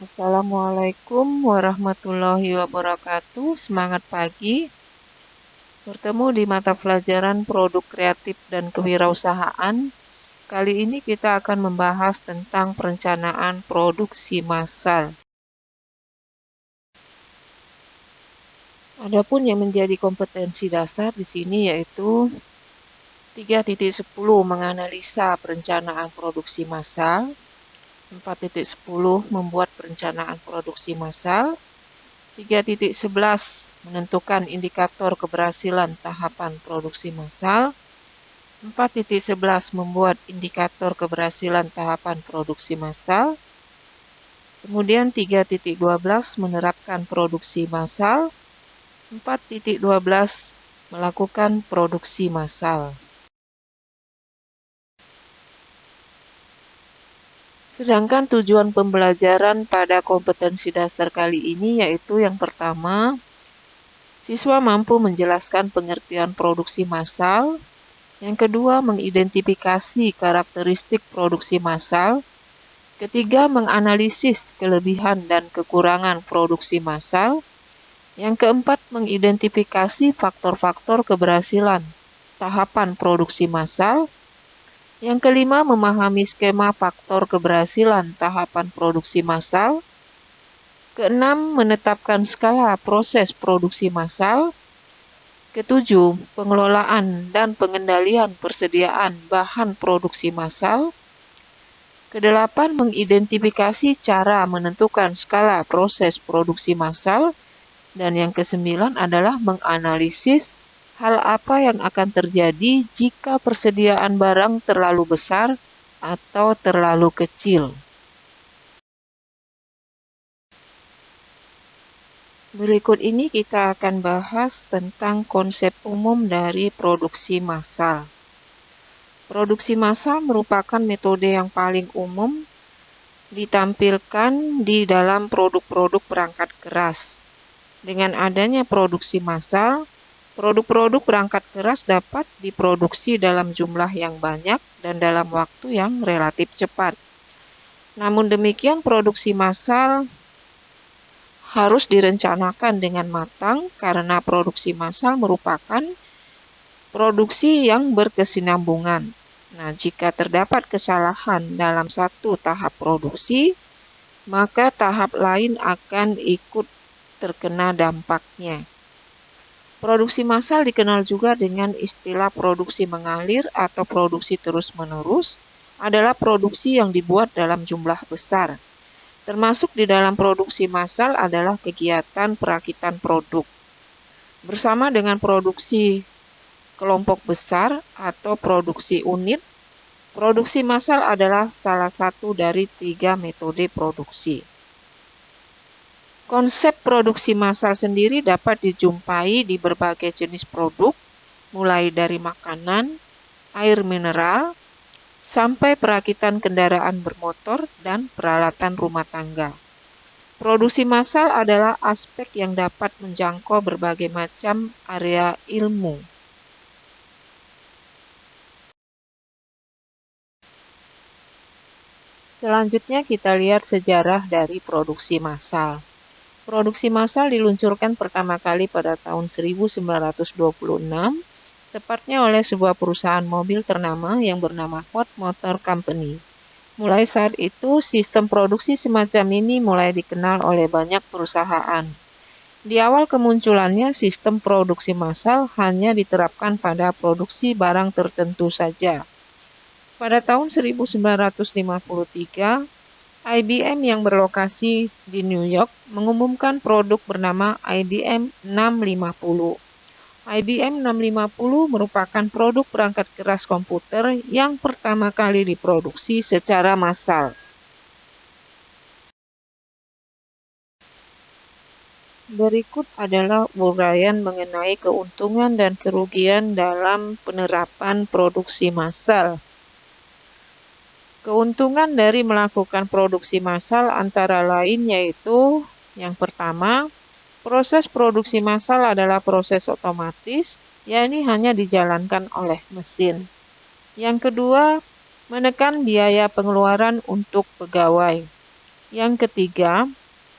Assalamualaikum warahmatullahi wabarakatuh. Semangat pagi. Bertemu di mata pelajaran Produk Kreatif dan Kewirausahaan. Kali ini kita akan membahas tentang perencanaan produksi massal. Adapun yang menjadi kompetensi dasar di sini yaitu 3.10 menganalisa perencanaan produksi massal, 4.10 membuat perencanaan produksi massal, 3.11 menentukan indikator keberhasilan tahapan produksi massal, 4.11 membuat indikator keberhasilan tahapan produksi massal, kemudian 3.12 menerapkan produksi massal, 4.12 melakukan produksi massal. Sedangkan tujuan pembelajaran pada kompetensi dasar kali ini yaitu yang pertama, siswa mampu menjelaskan pengertian produksi massal. Yang kedua, mengidentifikasi karakteristik produksi massal. Ketiga, menganalisis kelebihan dan kekurangan produksi massal. Yang keempat, mengidentifikasi faktor-faktor keberhasilan tahapan produksi massal. Yang kelima, memahami skema faktor keberhasilan tahapan produksi massal. Keenam, menetapkan skala proses produksi massal. Ketujuh, pengelolaan dan pengendalian persediaan bahan produksi massal. Kedelapan, mengidentifikasi cara menentukan skala proses produksi massal. Dan yang kesembilan adalah menganalisis hal apa yang akan terjadi jika persediaan barang terlalu besar atau terlalu kecil. Berikut ini kita akan bahas tentang konsep umum dari produksi massal. Produksi massal merupakan metode yang paling umum ditampilkan di dalam produk-produk perangkat keras. Dengan adanya produksi massal, produk-produk perangkat keras dapat diproduksi dalam jumlah yang banyak dan dalam waktu yang relatif cepat. Namun demikian, produksi massal harus direncanakan dengan matang karena produksi massal merupakan produksi yang berkesinambungan. Nah, jika terdapat kesalahan dalam satu tahap produksi, maka tahap lain akan ikut terkena dampaknya. Produksi massal dikenal juga dengan istilah produksi mengalir atau produksi terus-menerus, adalah produksi yang dibuat dalam jumlah besar. Termasuk di dalam produksi massal adalah kegiatan perakitan produk. Bersama dengan produksi kelompok besar atau produksi unit, produksi massal adalah salah satu dari 3 metode produksi. Konsep produksi massal sendiri dapat dijumpai di berbagai jenis produk, mulai dari makanan, air mineral, sampai perakitan kendaraan bermotor dan peralatan rumah tangga. Produksi massal adalah aspek yang dapat menjangkau berbagai macam area ilmu. Selanjutnya kita lihat sejarah dari produksi massal. Produksi massal diluncurkan pertama kali pada tahun 1926, tepatnya oleh sebuah perusahaan mobil ternama yang bernama Ford Motor Company. Mulai saat itu, sistem produksi semacam ini mulai dikenal oleh banyak perusahaan. Di awal kemunculannya, sistem produksi massal hanya diterapkan pada produksi barang tertentu saja. Pada tahun 1953, IBM yang berlokasi di New York mengumumkan produk bernama IBM 650. IBM 650 merupakan produk perangkat keras komputer yang pertama kali diproduksi secara massal. Berikut adalah uraian mengenai keuntungan dan kerugian dalam penerapan produksi massal. Keuntungan dari melakukan produksi massal antara lain yaitu yang pertama, proses produksi massal adalah proses otomatis, yakni hanya dijalankan oleh mesin. Yang kedua, menekan biaya pengeluaran untuk pegawai. Yang ketiga,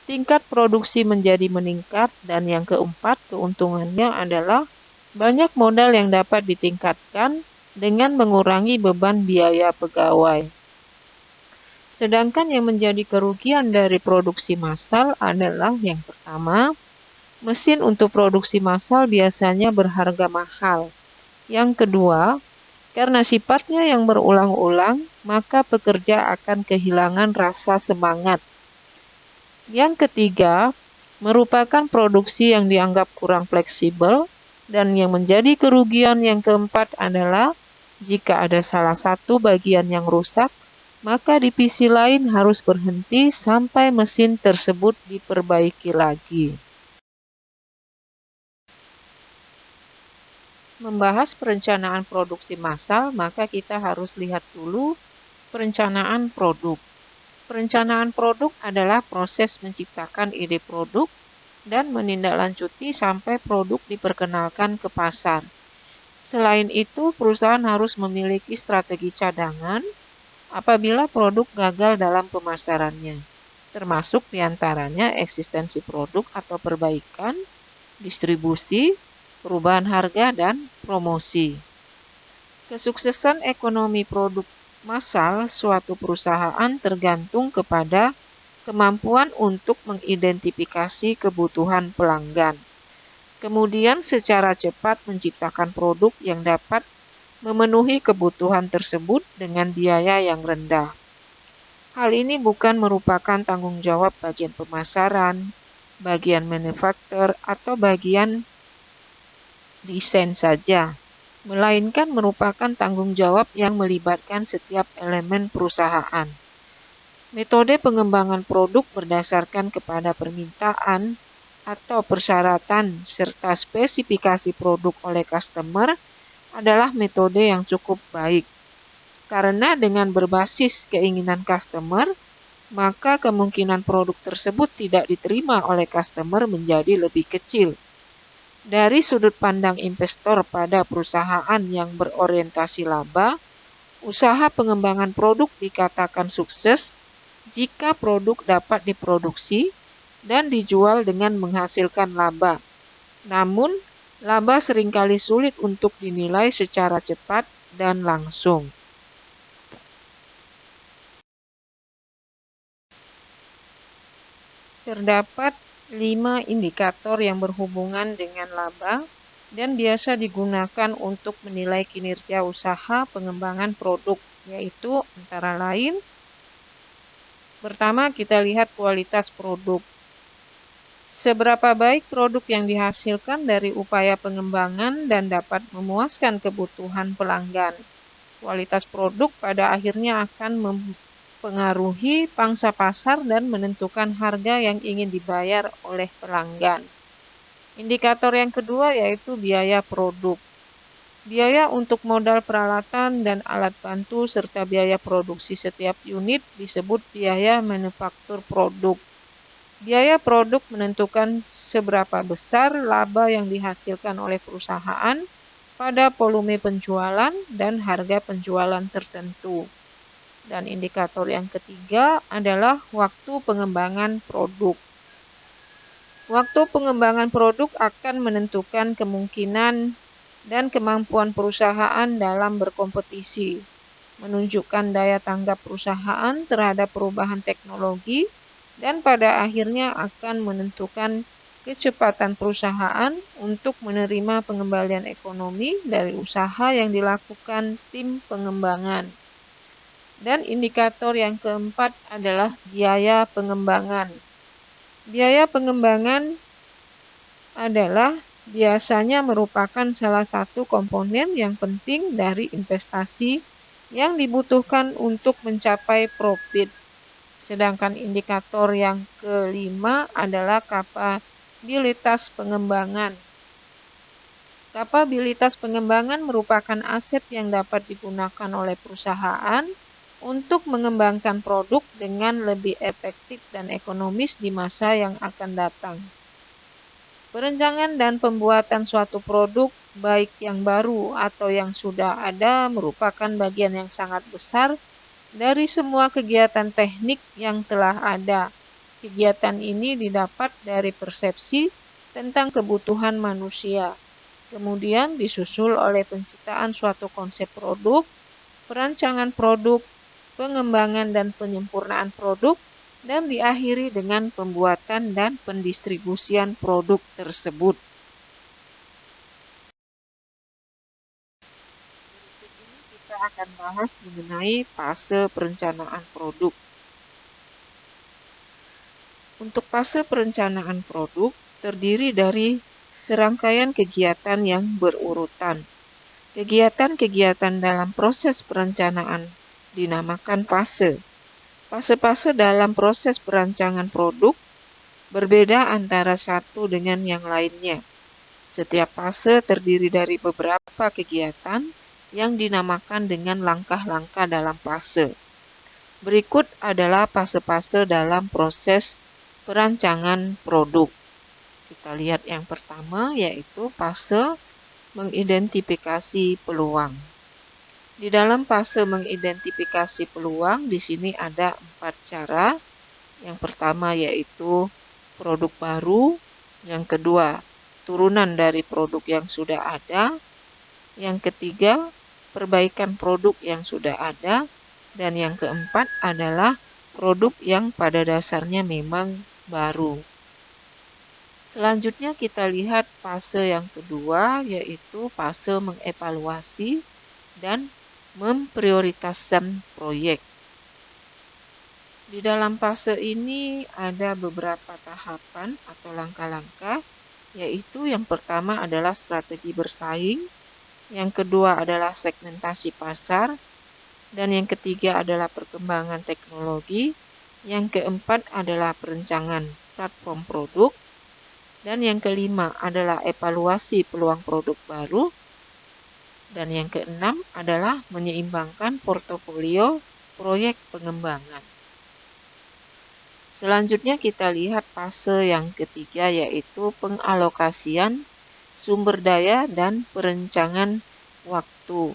tingkat produksi menjadi meningkat. Dan yang keempat, keuntungannya adalah banyak modal yang dapat ditingkatkan dengan mengurangi beban biaya pegawai. Sedangkan yang menjadi kerugian dari produksi massal adalah yang pertama, mesin untuk produksi massal biasanya berharga mahal. Yang kedua, karena sifatnya yang berulang-ulang, maka pekerja akan kehilangan rasa semangat. Yang ketiga, merupakan produksi yang dianggap kurang fleksibel. Dan yang menjadi kerugian yang keempat adalah jika ada salah satu bagian yang rusak, maka divisi lain harus berhenti sampai mesin tersebut diperbaiki lagi. Membahas perencanaan produksi massal, maka kita harus lihat dulu perencanaan produk. Perencanaan produk adalah proses menciptakan ide produk dan menindaklanjuti sampai produk diperkenalkan ke pasar. Selain itu, perusahaan harus memiliki strategi cadangan apabila produk gagal dalam pemasarannya, termasuk diantaranya eksistensi produk atau perbaikan, distribusi, perubahan harga, dan promosi. Kesuksesan ekonomi produk massal suatu perusahaan tergantung kepada kemampuan untuk mengidentifikasi kebutuhan pelanggan, kemudian secara cepat menciptakan produk yang dapat memenuhi kebutuhan tersebut dengan biaya yang rendah. Hal ini bukan merupakan tanggung jawab bagian pemasaran, bagian manufaktur, atau bagian desain saja, melainkan merupakan tanggung jawab yang melibatkan setiap elemen perusahaan. Metode pengembangan produk berdasarkan kepada permintaan atau persyaratan serta spesifikasi produk oleh customer adalah metode yang cukup baik. Karena dengan berbasis keinginan customer, maka kemungkinan produk tersebut tidak diterima oleh customer menjadi lebih kecil. Dari sudut pandang investor pada perusahaan yang berorientasi laba, usaha pengembangan produk dikatakan sukses jika produk dapat diproduksi dan dijual dengan menghasilkan laba. Namun, laba seringkali sulit untuk dinilai secara cepat dan langsung. Terdapat 5 indikator yang berhubungan dengan laba dan biasa digunakan untuk menilai kinerja usaha pengembangan produk, yaitu antara lain, pertama kita lihat kualitas produk. Seberapa baik produk yang dihasilkan dari upaya pengembangan dan dapat memuaskan kebutuhan pelanggan. Kualitas produk pada akhirnya akan mempengaruhi pangsa pasar dan menentukan harga yang ingin dibayar oleh pelanggan. Indikator yang kedua yaitu biaya produk. Biaya untuk modal peralatan dan alat bantu serta biaya produksi setiap unit disebut biaya manufaktur produk. Biaya produk menentukan seberapa besar laba yang dihasilkan oleh perusahaan pada volume penjualan dan harga penjualan tertentu. Dan indikator yang ketiga adalah waktu pengembangan produk. Waktu pengembangan produk akan menentukan kemungkinan dan kemampuan perusahaan dalam berkompetisi, menunjukkan daya tanggap perusahaan terhadap perubahan teknologi, dan pada akhirnya akan menentukan kecepatan perusahaan untuk menerima pengembalian ekonomi dari usaha yang dilakukan tim pengembangan. Dan indikator yang keempat adalah biaya pengembangan. Biaya pengembangan adalah biasanya merupakan salah satu komponen yang penting dari investasi yang dibutuhkan untuk mencapai profit. Sedangkan indikator yang kelima adalah kapabilitas pengembangan. Kapabilitas pengembangan merupakan aset yang dapat digunakan oleh perusahaan untuk mengembangkan produk dengan lebih efektif dan ekonomis di masa yang akan datang. Perencanaan dan pembuatan suatu produk, baik yang baru atau yang sudah ada, merupakan bagian yang sangat besar dari semua kegiatan teknik yang telah ada. Kegiatan ini didapat dari persepsi tentang kebutuhan manusia. Kemudian disusul oleh penciptaan suatu konsep produk, perancangan produk, pengembangan dan penyempurnaan produk, dan diakhiri dengan pembuatan dan pendistribusian produk tersebut. Berikut ini kita akan bahas mengenai fase perencanaan produk. Untuk fase perencanaan produk terdiri dari serangkaian kegiatan yang berurutan. Kegiatan-kegiatan dalam proses perencanaan dinamakan fase. Fase-fase dalam proses perancangan produk berbeda antara satu dengan yang lainnya. Setiap fase terdiri dari beberapa kegiatan yang dinamakan dengan langkah-langkah dalam fase. Berikut adalah fase-fase dalam proses perancangan produk. Kita lihat yang pertama yaitu fase mengidentifikasi peluang. Di dalam fase mengidentifikasi peluang, di sini ada 4 cara. Yang pertama yaitu produk baru, yang kedua turunan dari produk yang sudah ada, yang ketiga perbaikan produk yang sudah ada, dan yang keempat adalah produk yang pada dasarnya memang baru. Selanjutnya kita lihat fase yang kedua yaitu fase mengevaluasi dan memprioritaskan proyek. Di dalam fase ini ada beberapa tahapan atau langkah-langkah, yaitu yang pertama adalah strategi bersaing, yang kedua adalah segmentasi pasar, dan yang ketiga adalah perkembangan teknologi, yang keempat adalah perencanaan platform produk, dan yang kelima adalah evaluasi peluang produk baru, dan yang keenam adalah menyeimbangkan portofolio proyek pengembangan. Selanjutnya kita lihat fase yang ketiga yaitu pengalokasian sumber daya dan perencanaan waktu.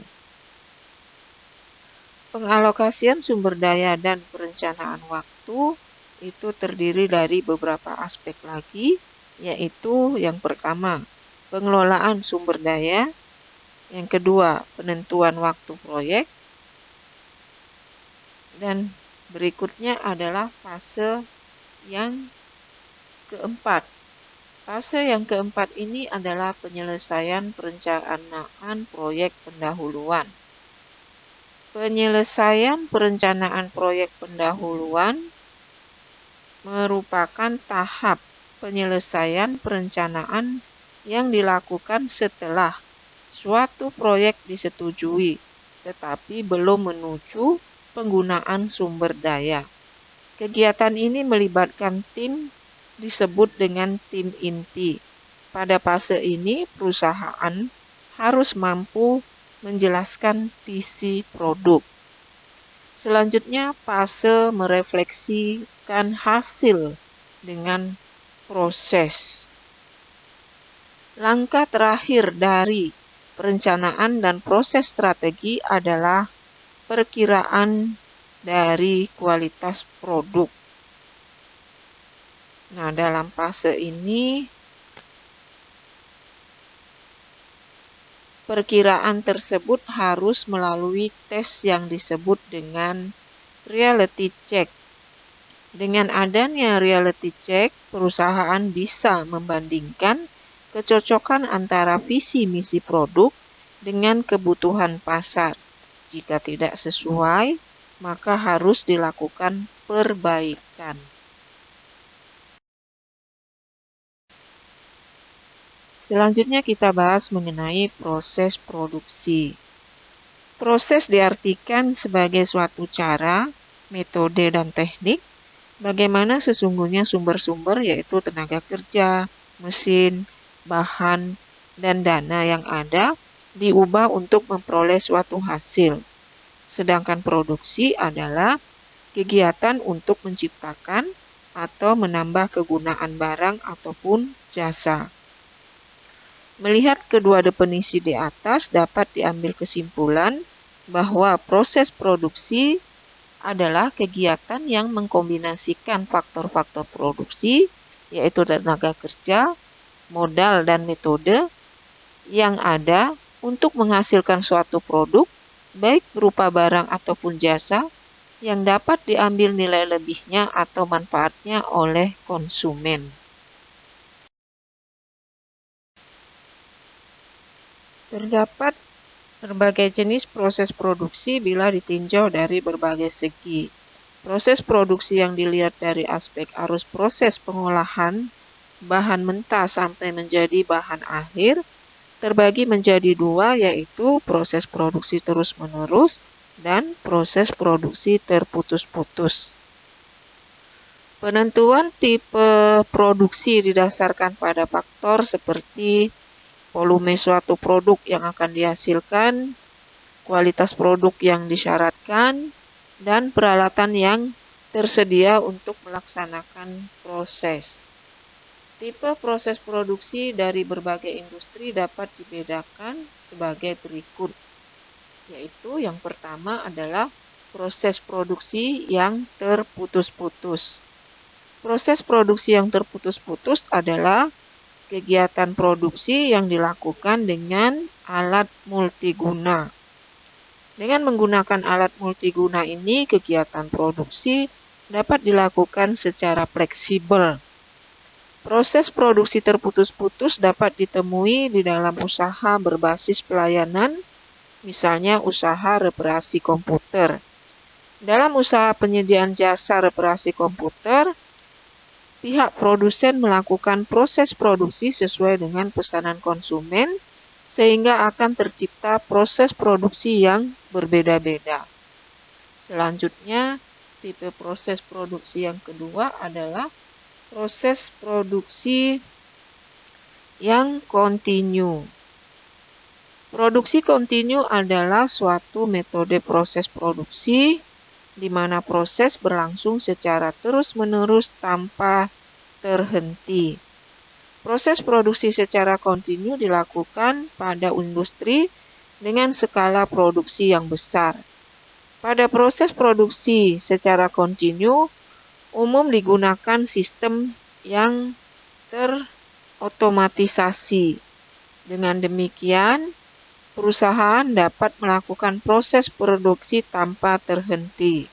Pengalokasian sumber daya dan perencanaan waktu itu terdiri dari beberapa aspek lagi, yaitu yang pertama, pengelolaan sumber daya, yang kedua, penentuan waktu proyek, dan berikutnya adalah fase yang keempat. Fase yang keempat ini adalah penyelesaian perencanaan proyek pendahuluan. Penyelesaian perencanaan proyek pendahuluan merupakan tahap penyelesaian perencanaan yang dilakukan setelah suatu proyek disetujui, tetapi belum menuju penggunaan sumber daya. Kegiatan ini melibatkan tim disebut dengan tim inti. Pada fase ini, perusahaan harus mampu menjelaskan visi produk. Selanjutnya, fase merefleksikan hasil dengan proses. Langkah terakhir dari perencanaan dan proses strategi adalah perkiraan dari kualitas produk. Nah, dalam fase ini perkiraan tersebut harus melalui tes yang disebut dengan reality check. Dengan adanya reality check, perusahaan bisa membandingkan kecocokan antara visi misi produk dengan kebutuhan pasar. Jika tidak sesuai, maka harus dilakukan perbaikan. Selanjutnya kita bahas mengenai proses produksi. Proses diartikan sebagai suatu cara, metode, dan teknik bagaimana sesungguhnya sumber-sumber yaitu tenaga kerja, mesin, bahan, dan dana yang ada diubah untuk memperoleh suatu hasil. Sedangkan produksi adalah kegiatan untuk menciptakan atau menambah kegunaan barang ataupun jasa. Melihat kedua definisi di atas dapat diambil kesimpulan bahwa proses produksi adalah kegiatan yang mengkombinasikan faktor-faktor produksi, yaitu tenaga kerja, modal, dan metode yang ada untuk menghasilkan suatu produk, baik berupa barang ataupun jasa, yang dapat diambil nilai lebihnya atau manfaatnya oleh konsumen. Terdapat berbagai jenis proses produksi bila ditinjau dari berbagai segi. Proses produksi yang dilihat dari aspek arus proses pengolahan bahan mentah sampai menjadi bahan akhir terbagi menjadi dua, yaitu proses produksi terus-menerus dan proses produksi terputus-putus. Penentuan tipe produksi didasarkan pada faktor seperti volume suatu produk yang akan dihasilkan, kualitas produk yang disyaratkan, dan peralatan yang tersedia untuk melaksanakan proses. Tipe proses produksi dari berbagai industri dapat dibedakan sebagai berikut, yaitu yang pertama adalah proses produksi yang terputus-putus. Proses produksi yang terputus-putus adalah kegiatan produksi yang dilakukan dengan alat multiguna. Dengan menggunakan alat multiguna ini, kegiatan produksi dapat dilakukan secara fleksibel. Proses produksi terputus-putus dapat ditemui di dalam usaha berbasis pelayanan, misalnya usaha reparasi komputer. Dalam usaha penyediaan jasa reparasi komputer, pihak produsen melakukan proses produksi sesuai dengan pesanan konsumen, sehingga akan tercipta proses produksi yang berbeda-beda. Selanjutnya, tipe proses produksi yang kedua adalah proses produksi yang kontinu. Produksi kontinu adalah suatu metode proses produksi di mana proses berlangsung secara terus-menerus tanpa terhenti. Proses produksi secara kontinu dilakukan pada industri dengan skala produksi yang besar. Pada proses produksi secara kontinu, umum digunakan sistem yang terotomatisasi. Dengan demikian, perusahaan dapat melakukan proses produksi tanpa terhenti.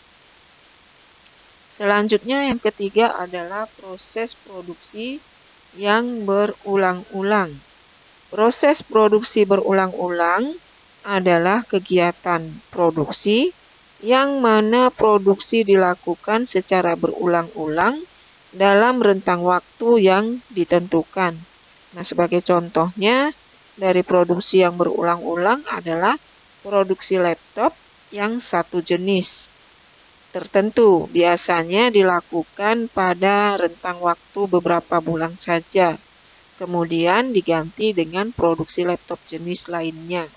Selanjutnya yang ketiga adalah proses produksi yang berulang-ulang. Proses produksi berulang-ulang adalah kegiatan produksi yang mana produksi dilakukan secara berulang-ulang dalam rentang waktu yang ditentukan. Nah, sebagai contohnya, dari produksi yang berulang-ulang adalah produksi laptop yang satu jenis tertentu, biasanya dilakukan pada rentang waktu beberapa bulan saja, kemudian diganti dengan produksi laptop jenis lainnya.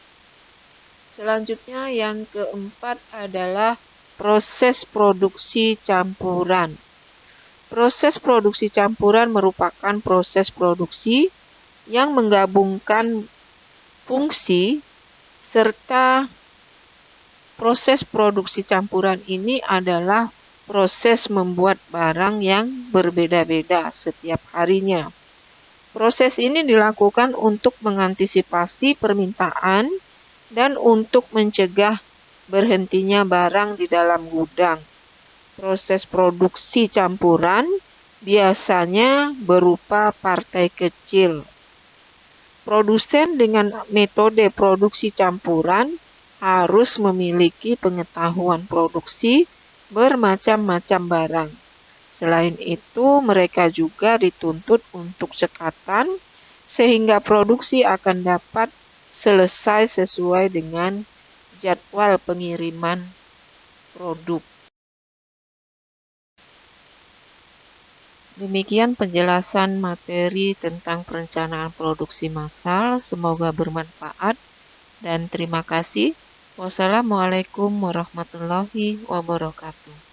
Selanjutnya yang keempat adalah proses produksi campuran. Proses produksi campuran merupakan proses produksi yang menggabungkan fungsi serta proses produksi campuran ini adalah proses membuat barang yang berbeda-beda setiap harinya. Proses ini dilakukan untuk mengantisipasi permintaan dan untuk mencegah berhentinya barang di dalam gudang. Proses produksi campuran biasanya berupa partai kecil. Produsen dengan metode produksi campuran harus memiliki pengetahuan produksi bermacam-macam barang. Selain itu, mereka juga dituntut untuk cekatan sehingga produksi akan dapat selesai sesuai dengan jadwal pengiriman produk. Demikian penjelasan materi tentang perencanaan produksi massal. Semoga bermanfaat dan terima kasih. Wassalamualaikum warahmatullahi wabarakatuh.